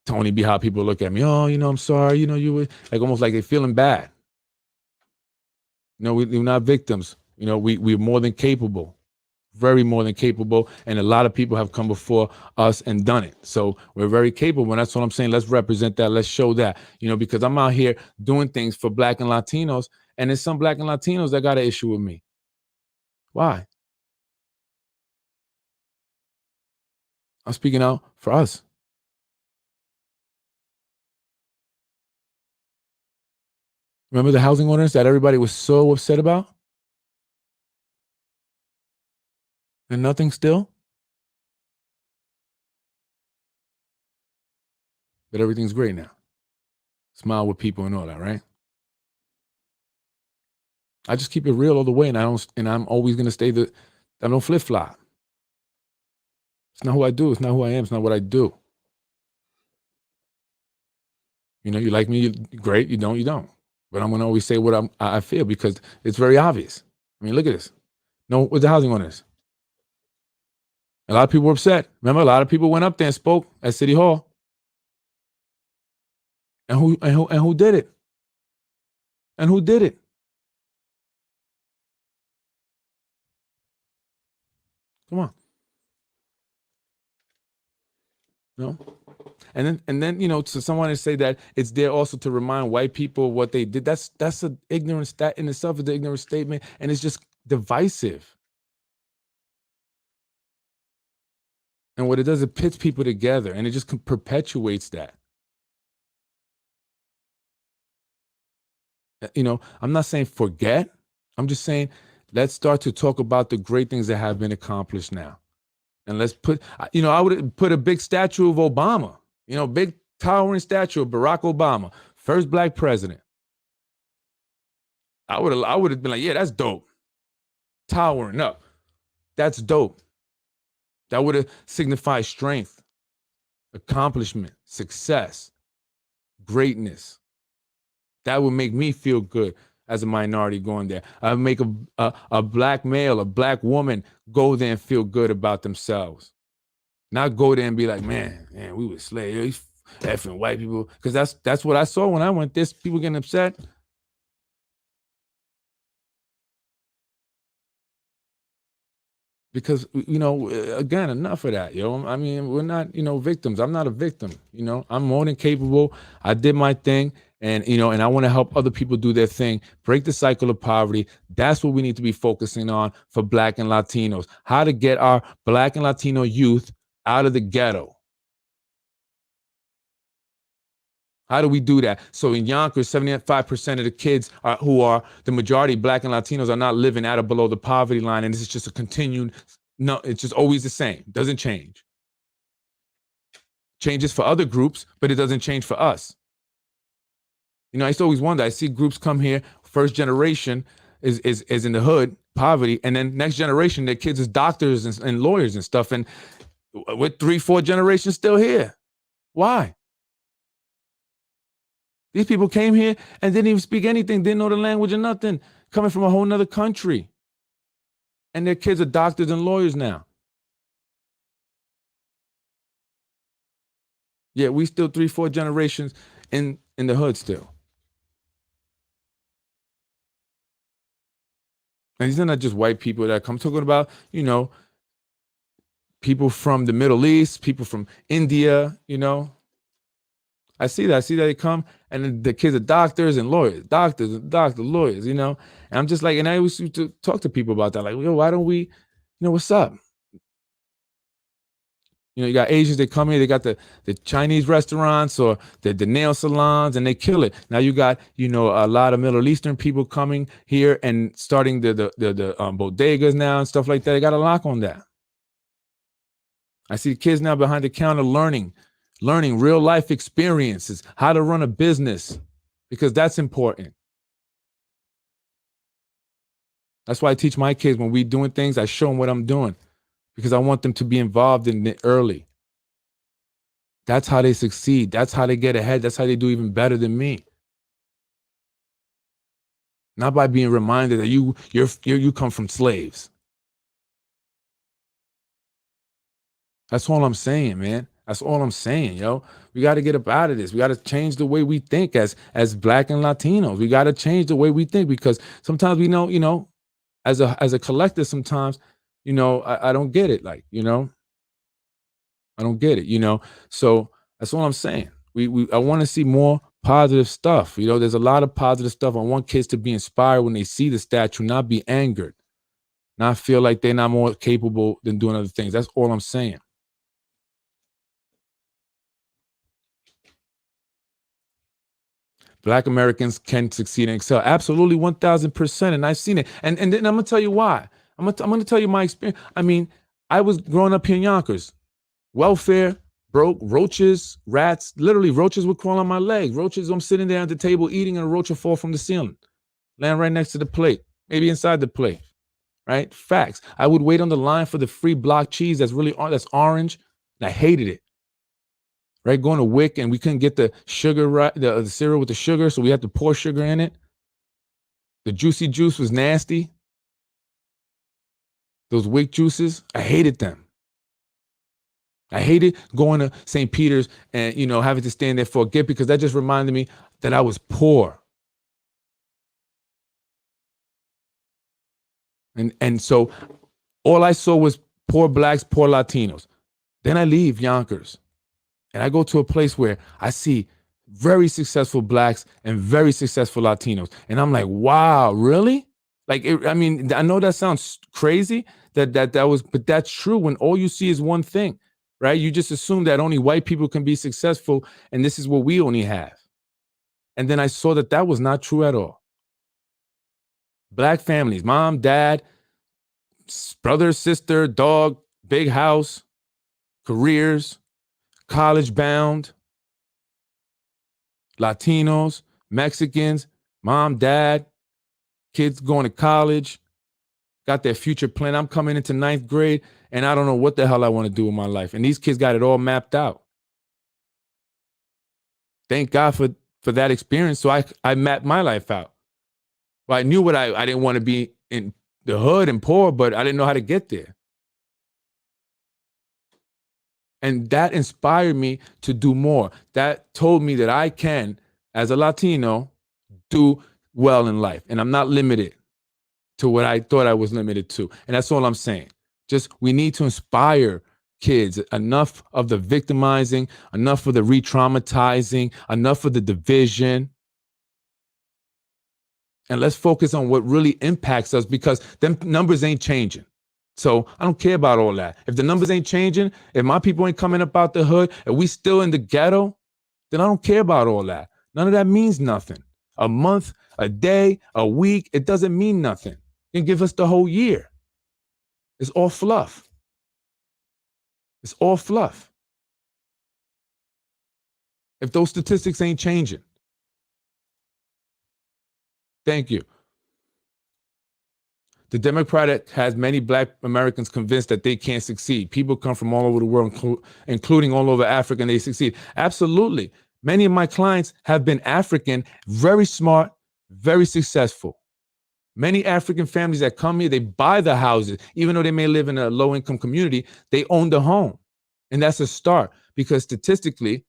Tony be how people look at me. Oh, you know, I'm sorry. You know, you were like almost like they're feeling bad. No, we're not victims. You know, we're more than capable, very more than capable. And a lot of people have come before us and done it. So we're very capable. And that's what I'm saying. Let's represent that. Let's show that, you know, because I'm out here doing things for Black and Latinos. And there's some Black and Latinos that got an issue with me. Why? I'm speaking out for us. Remember the housing ordinance that everybody was so upset about? And nothing still? But everything's great now. Smile with people and all that, right? I just keep it real all the way, and I'm always gonna stay I don't flip flop. It's not who I do, it's not who I am, it's not what I do. You know, you like me, great, you don't. But I'm gonna always say what I feel because it's very obvious. I mean, look at this. No, what's the housing ordinance? A lot of people were upset. Remember, a lot of people went up there and spoke at City Hall. And who did it? And who did it? Come on. No. And then you know, to someone to say that it's there also to remind white people what they did. That's an ignorance. That in itself is an ignorant statement, and it's just divisive. And what it does, it pits people together, and it just perpetuates that. You know, I'm not saying forget. I'm just saying let's start to talk about the great things that have been accomplished now. And let's put, you know, I would put a big statue of Obama, you know, big towering statue of Barack Obama, first Black president. I would have been like, yeah, that's dope. Towering up. That's dope. That would have signified strength, accomplishment, success, greatness. That would make me feel good as a minority going there. I would make a Black male, a Black woman go there and feel good about themselves. Not go there and be like, man, we were slaves, effing white people. Because that's what I saw when I went there. People getting upset. because again, enough of that, yo. I mean, we're not, victims. I'm not a victim. I'm more than capable. I did my thing, and and I want to help other people do their thing, break the cycle of poverty. That's what we need to be focusing on for Black and Latinos. How to get our Black and Latino youth out of the ghetto. How do we do that? So in Yonkers, 75% of the kids who are the majority Black and Latinos are not living at or below the poverty line. And this is just a continued, no, it's just always the same. Doesn't change. Changes for other groups, but it doesn't change for us. I used to always wonder, I see groups come here, first generation is in the hood, poverty, and then next generation, their kids is doctors and lawyers and stuff. And with 3-4 generations still here. Why? These people came here and didn't even speak anything, didn't know the language or nothing, coming from a whole nother country. And their kids are doctors and lawyers now. Yeah, we still 3-4 generations in the hood still. And these are not just white people that come. Talking about, people from the Middle East, people from India, I see that. They come and the kids are doctors and lawyers, lawyers, And I'm just like, and I always used to talk to people about that. Like, why don't we, what's up? You got Asians, they come here, they got the Chinese restaurants or the nail salons, and they kill it. Now you got, a lot of Middle Eastern people coming here and starting the bodegas now and stuff like that. They got a lock on that. I see kids now behind the counter learning real life experiences, how to run a business, because that's important. That's why I teach my kids when we doing things, I show them what I'm doing, because I want them to be involved in it early. That's how they succeed. That's how they get ahead. That's how they do even better than me. Not by being reminded that you come from slaves. That's all I'm saying, man. That's all I'm saying, yo. We got to get up out of this. We got to change the way we think as Black and Latinos. We got to change the way we think, because sometimes we know, as a collective, sometimes, I don't get it. Like, I don't get it, So that's all I'm saying. I want to see more positive stuff. There's a lot of positive stuff. I want kids to be inspired when they see the statue, not be angered, not feel like they're not more capable than doing other things. That's all I'm saying. Black Americans can succeed and excel. Absolutely, 1,000%. And I've seen it. And then I'm gonna tell you why. I'm gonna tell you my experience. I mean, I was growing up here in Yonkers. Welfare, broke, roaches, rats. Literally, roaches would crawl on my leg. Roaches, I'm sitting there at the table eating, and a roach would fall from the ceiling, land right next to the plate, maybe inside the plate. Right? Facts. I would wait on the line for the free block cheese that's orange. And I hated it. Right, going to Wick, and we couldn't get the sugar right, the cereal with the sugar, so we had to pour sugar in it. The juicy juice was nasty. Those Wick juices, I hated them. I hated going to St. Peter's and having to stand there for a gift, because that just reminded me that I was poor. And so all I saw was poor Blacks, poor Latinos. Then I leave Yonkers. And I go to a place where I see very successful Blacks and very successful Latinos. And I'm like, wow, really? Like, I know that sounds crazy, that was, but that's true when all you see is one thing, right? You just assume that only white people can be successful, and this is what we only have. And then I saw that was not true at all. Black families, mom, dad, brother, sister, dog, big house, careers, college bound, Latinos, Mexicans, mom, dad, kids going to college, got their future plan. I'm coming into 9th grade and I don't know what the hell I want to do with my life. And these kids got it all mapped out. Thank God for that experience. So I mapped my life out. Well, I knew what I didn't want to be in the hood and poor, but I didn't know how to get there. And that inspired me to do more. That told me that I can, as a Latino, do well in life. And I'm not limited to what I thought I was limited to. And that's all I'm saying. Just we need to inspire kids. Enough of the victimizing, enough of the re-traumatizing, enough of the division. And let's focus on what really impacts us, because them numbers ain't changing. So I don't care about all that. If the numbers ain't changing, if my people ain't coming up out the hood, if we still in the ghetto, then I don't care about all that. None of that means nothing. A month, a day, a week, it doesn't mean nothing. You can give us the whole year. It's all fluff. It's all fluff. If those statistics ain't changing. Thank you. The Democratic has many Black Americans convinced that they can't succeed. People come from all over the world, including all over Africa, and they succeed. Absolutely. Many of my clients have been African, very smart, very successful. Many African families that come here, they buy the houses. Even though they may live in a low-income community, they own the home. And that's a start, because statistically,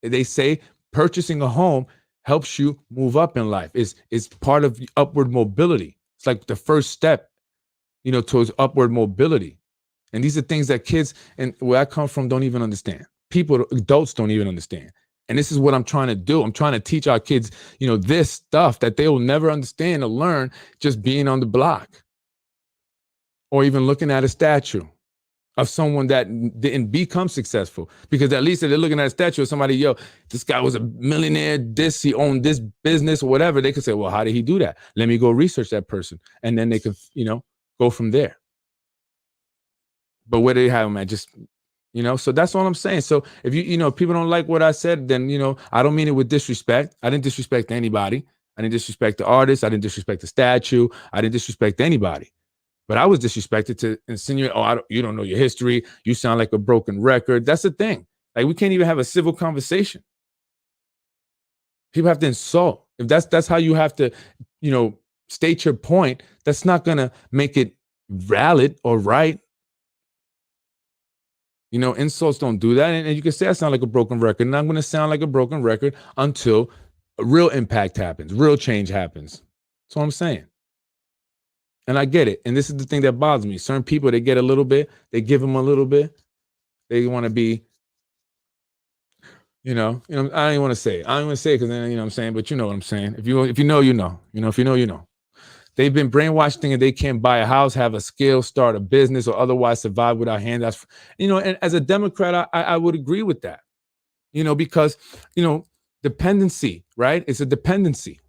they say purchasing a home helps you move up in life. It's part of upward mobility. It's like the first step, towards upward mobility. And these are things that kids and where I come from don't even understand. People, adults don't even understand. And this is what I'm trying to do. I'm trying to teach our kids, this stuff that they will never understand or learn just being on the block or even looking at a statue of someone that didn't become successful. Because at least if they're looking at a statue of somebody, this guy was a millionaire, he owned this business or whatever, they could say, well, how did he do that? Let me go research that person. And then they could, go from there. But where do they have them at? Just, so that's all I'm saying. So if if people don't like what I said, then, I don't mean it with disrespect. I didn't disrespect anybody. I didn't disrespect the artist. I didn't disrespect the statue. I didn't disrespect anybody. But I was disrespected to insinuate, you don't know your history. You sound like a broken record. That's the thing. Like, we can't even have a civil conversation. People have to insult. If that's how you have to, state your point, that's not going to make it valid or right. Insults don't do that. And you can say I sound like a broken record. And I'm going to sound like a broken record until a real impact happens, real change happens. That's what I'm saying. And I get it. And this is the thing that bothers me. Certain people, they get a little bit, they give them a little bit. They want to be, I don't even want to say it. I don't want to say it because then, what I'm saying, but you know what I'm saying. If you know, you know. If you know, you know. They've been brainwashed thinking they can't buy a house, have a skill, start a business, or otherwise survive without handouts. And as a Democrat, I would agree with that, because, dependency, right? It's a dependency.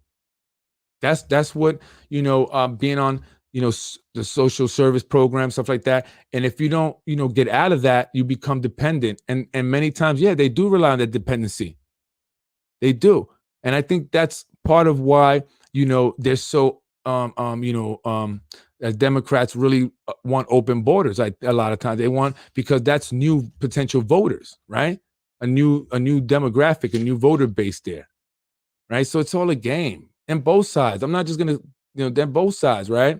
That's what, being on, the social service program, stuff like that. And if you don't, get out of that, you become dependent. And many times, they do rely on that dependency. They do. And I think that's part of why, they're so, as Democrats really want open borders. A lot of times they want, because that's new potential voters, right? A new demographic, a new voter base there, right? So it's all a game. And both sides. I'm not just gonna, they're both sides, right?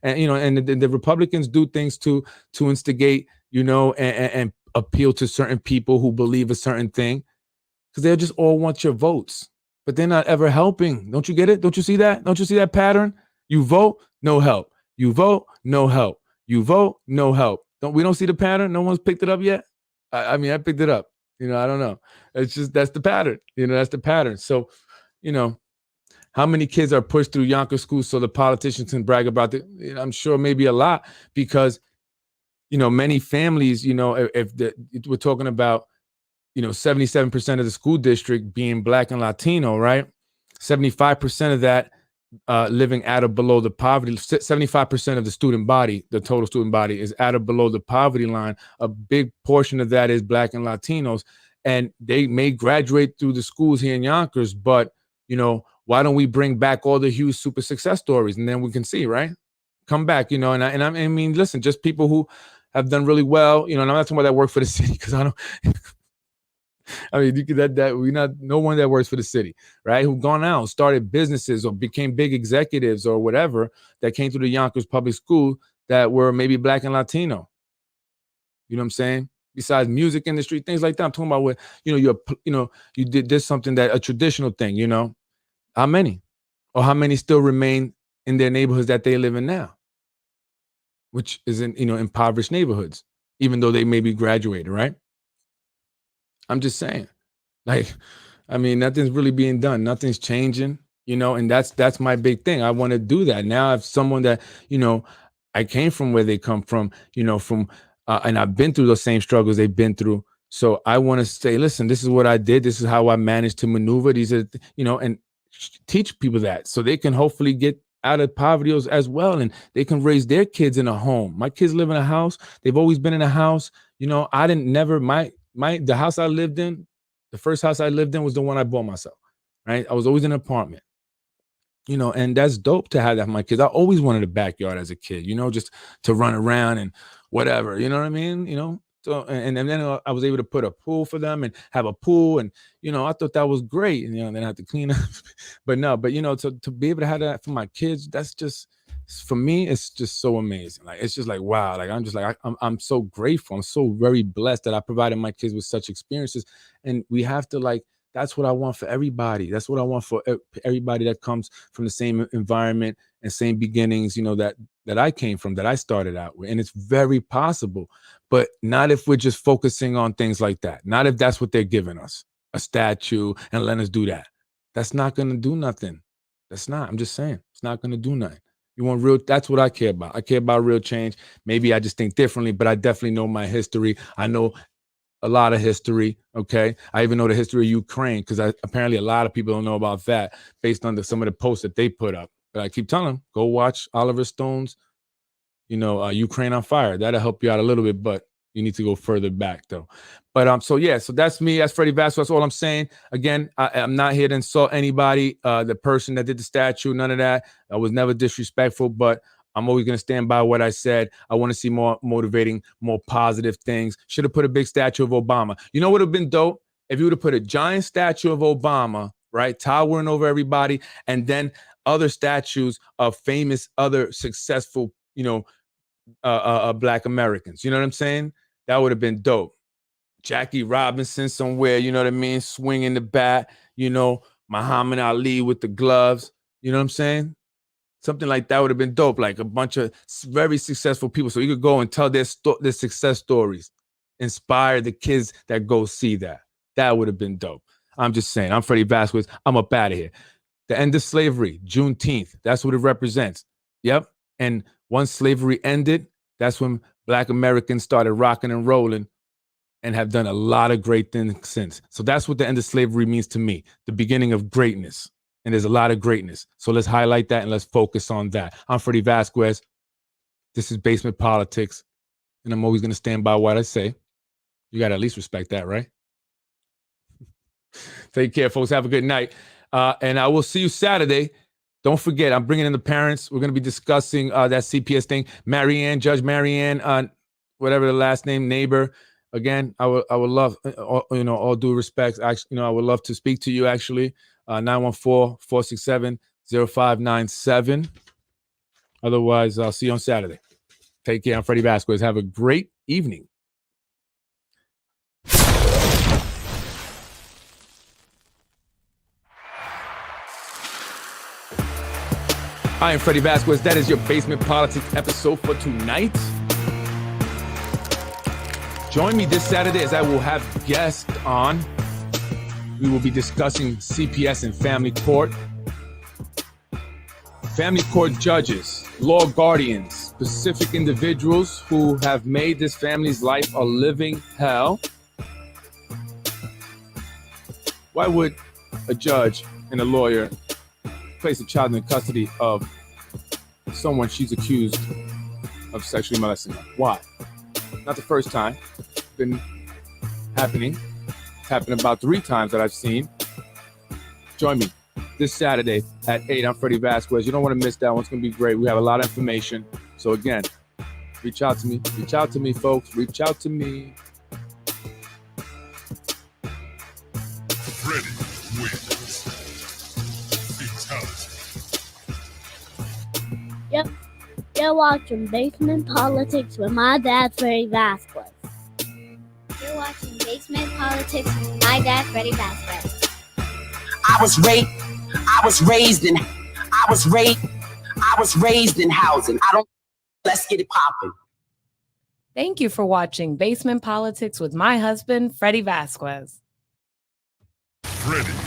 And and the Republicans do things to instigate, and appeal to certain people who believe a certain thing, because they just all want your votes, but they're not ever helping. Don't you get it? Don't you see that? Don't you see that pattern? You vote, no help. You vote, no help. You vote, no help. We don't see the pattern? No one's picked it up yet? I mean, I picked it up. I don't know. It's just, that's the pattern. That's the pattern. So, how many kids are pushed through Yonkers schools so the politicians can brag about it? I'm sure maybe a lot, because, many families, if we're talking about, 77% of the school district being Black and Latino, right? 75% of that living at or below the poverty. 75% of the student body, the total student body, is at or below the poverty line. A big portion of that is Black and Latinos, and they may graduate through the schools here in Yonkers, but why don't we bring back all the huge super success stories, and then we can see, right? Come back, and I mean, listen, just people who have done really well, and I'm not talking about that work for the city, because I don't. I mean, no one that works for the city, right? Who've gone out, started businesses, or became big executives or whatever, that came through the Yonkers public school that were maybe Black and Latino. You know what I'm saying? Besides music industry, things like that. I'm talking about where, you did something, that a traditional thing, How many? Or how many still remain in their neighborhoods that they live in now? which is in, impoverished neighborhoods, even though they may be graduated, right? I'm just saying, like, I mean, nothing's really being done. Nothing's changing, and that's my big thing. I want to do that. Now, if someone that, I came from where they come from, and I've been through those same struggles they've been through. So I want to say, listen, this is what I did. This is how I managed to maneuver. These are, and teach people that so they can hopefully get out of poverty as well, and they can raise their kids in a home. My kids live in a house. They've always been in a house. I didn't never the house I lived in, the first house I lived in was the one I bought myself, right? I was always in an apartment, and that's dope to have that for my kids. I always wanted a backyard as a kid, just to run around and whatever, you know what I mean? So, and then I was able to put a pool for them and have a pool. And, I thought that was great. And, then I had to clean up, but to be able to have that for my kids, that's just, for me, it's just so amazing. Like, it's just like, wow. Like, I'm just like, I'm so grateful. I'm so very blessed that I provided my kids with such experiences. And we have to that's what I want for everybody. That's what I want for everybody that comes from the same environment and same beginnings, that I came from, that I started out with. And it's very possible, but not if we're just focusing on things like that. Not if that's what they're giving us, a statue, and letting us do that. That's not going to do nothing. That's not. I'm just saying, it's not going to do nothing. You want real, that's what I care about. I care about real change. Maybe I just think differently, but I definitely know my history. I know a lot of history. Okay. I even know the history of Ukraine, because apparently a lot of people don't know about that based on some of the posts that they put up. But I keep telling them, go watch Oliver Stone's, Ukraine on Fire. That'll help you out a little bit, but you need to go further back though. But so that's me. That's Freddy Vasquez. That's all I'm saying. Again, I'm not here to insult anybody. The person that did the statue, none of that. I was never disrespectful, but I'm always going to stand by what I said. I want to see more motivating, more positive things. Should have put a big statue of Obama. You know what would have been dope? If you would have put a giant statue of Obama, right, towering over everybody, and then other statues of famous, other successful, Black Americans. You know what I'm saying? That would have been dope. Jackie Robinson somewhere, you know what I mean? Swinging the bat, Muhammad Ali with the gloves. You know what I'm saying? Something like that would have been dope, like a bunch of very successful people. So you could go and tell their success stories, inspire the kids that go see that. That would have been dope. I'm just saying. I'm Freddy Vasquez. I'm up out of here. The end of slavery, Juneteenth. That's what it represents. Yep. And once slavery ended, that's when Black Americans started rocking and rolling and have done a lot of great things since. So that's what the end of slavery means to me, the beginning of greatness. And there's a lot of greatness. So let's highlight that and let's focus on that. I'm Freddy Vasquez. This is Basement Politics. And I'm always going to stand by what I say. You got to at least respect that, right? Take care, folks. Have a good night. And I will see you Saturday. Don't forget, I'm bringing in the parents. We're going to be discussing that CPS thing. Judge Marianne, whatever the last name, neighbor. Again, I would love, all due respect. Actually, I would love to speak to you, actually. 914-467-0597. Otherwise, I'll see you on Saturday. Take care. I'm Freddy Vasquez. Have a great evening. I am Freddy Vasquez. That is your Basement Politics episode for tonight. Join me this Saturday as I will have guests on. We will be discussing CPS and family court. Family court judges, law guardians, specific individuals who have made this family's life a living hell. Why would a judge and a lawyer place a child in custody of someone she's accused of sexually molesting her? Why? Not the first time. It's been happening. It's happened about 3 times that I've seen. Join me this Saturday at 8. I'm Freddy Vasquez. You don't want to miss that one. It's going to be great. We have a lot of information. So again, reach out to me. Reach out to me, folks. Reach out to me. Freddy wins. Fatality. Yep. You're watching Basement Politics with my dad, Freddy Vasquez. You're watching Basement Politics with my dad, Freddy Vasquez. I was raised in housing. I don't Let's get it popping. Thank you for watching Basement Politics with my husband, Freddy Vasquez. Freddy.